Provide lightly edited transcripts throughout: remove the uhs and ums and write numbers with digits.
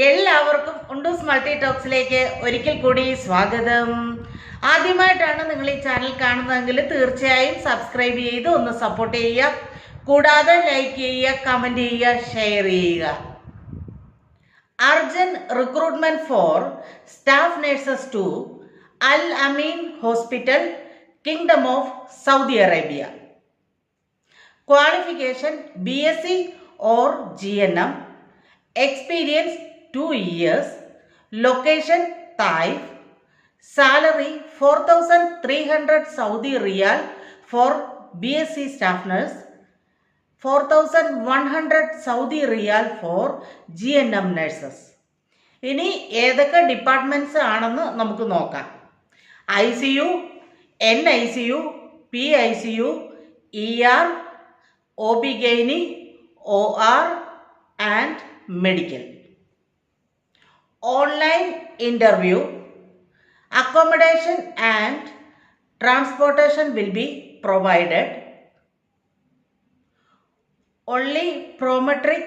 എല്ലാവർക്കും ഉണ്ടൂസ് മൾട്ടി ടോക്സിലേക്ക് ഒരിക്കൽ കൂടി സ്വാഗതം. ആദ്യമായിട്ടാണ് നിങ്ങൾ ഈ ചാനൽ കാണുന്നതെങ്കിൽ തീർച്ചയായും സബ്സ്ക്രൈബ് ചെയ്ത് ഒന്ന് സപ്പോർട്ട് ചെയ്യുക. കൂടാതെ ലൈക്ക് ചെയ്യുക, കമൻറ്റ് ചെയ്യുക, ഷെയർ ചെയ്യുക. Urgent recruitment for staff nurses to Al Ameen hospital, kingdom of Saudi Arabia. Qualification BSc or GNM. Experience 2 years. Location Taif. Salary 4,300 Saudi Riyal for BSc staff nurse. 4,100 Saudi Riyal for GNM nurses. ഇനി ഏതൊക്കെ departments ആണെന്ന് നമുക്ക് നോക്കാം. ICU, NICU, PICU, ER, OB-GYN, OR and medical. Online interview. Accommodation and transportation will be provided. Only prometric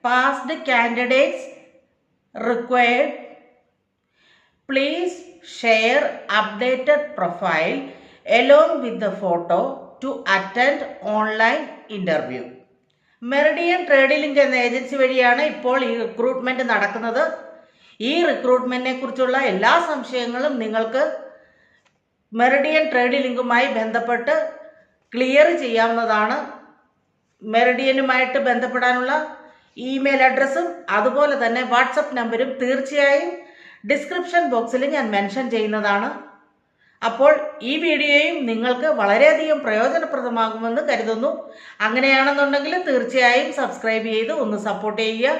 passed candidates required. Please share updated profile along with the photo to attend online interview. Meridian trade link എന്ന agency വഴിയാണ് ഇപ്പോൾ ഈ recruitment നടക്കുന്നത്. ഈ റിക്രൂട്ട്മെന്റിനെ കുറിച്ചുള്ള എല്ലാ സംശയങ്ങളും നിങ്ങൾക്ക് മെറിഡിയൻ ട്രേഡ് ലിങ്കുമായി ബന്ധപ്പെട്ട് ക്ലിയർ ചെയ്യാവുന്നതാണ്. മെറിഡിയനുമായിട്ട് ബന്ധപ്പെടാനുള്ള ഇമെയിൽ അഡ്രസ്സും അതുപോലെ തന്നെ വാട്സപ്പ് നമ്പരും തീർച്ചയായും ഡിസ്ക്രിപ്ഷൻ ബോക്സിൽ ഞാൻ മെൻഷൻ ചെയ്യുന്നതാണ്. അപ്പോൾ ഈ വീഡിയോയും നിങ്ങൾക്ക് വളരെയധികം പ്രയോജനപ്രദമാകുമെന്ന് കരുതുന്നു. അങ്ങനെയാണെന്നുണ്ടെങ്കിൽ തീർച്ചയായും സബ്സ്ക്രൈബ് ചെയ്ത് ഒന്ന് സപ്പോർട്ട് ചെയ്യുക.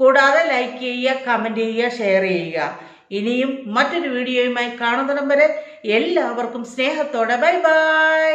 കൂടാതെ ലൈക്ക് ചെയ്യുക, കമൻറ്റ് ചെയ്യുക, ഷെയർ ചെയ്യുക. ഇനിയും മറ്റൊരു വീഡിയോയുമായി കാണുന്നിടം വരെ എല്ലാവർക്കും സ്നേഹത്തോടെ ബൈ ബൈ.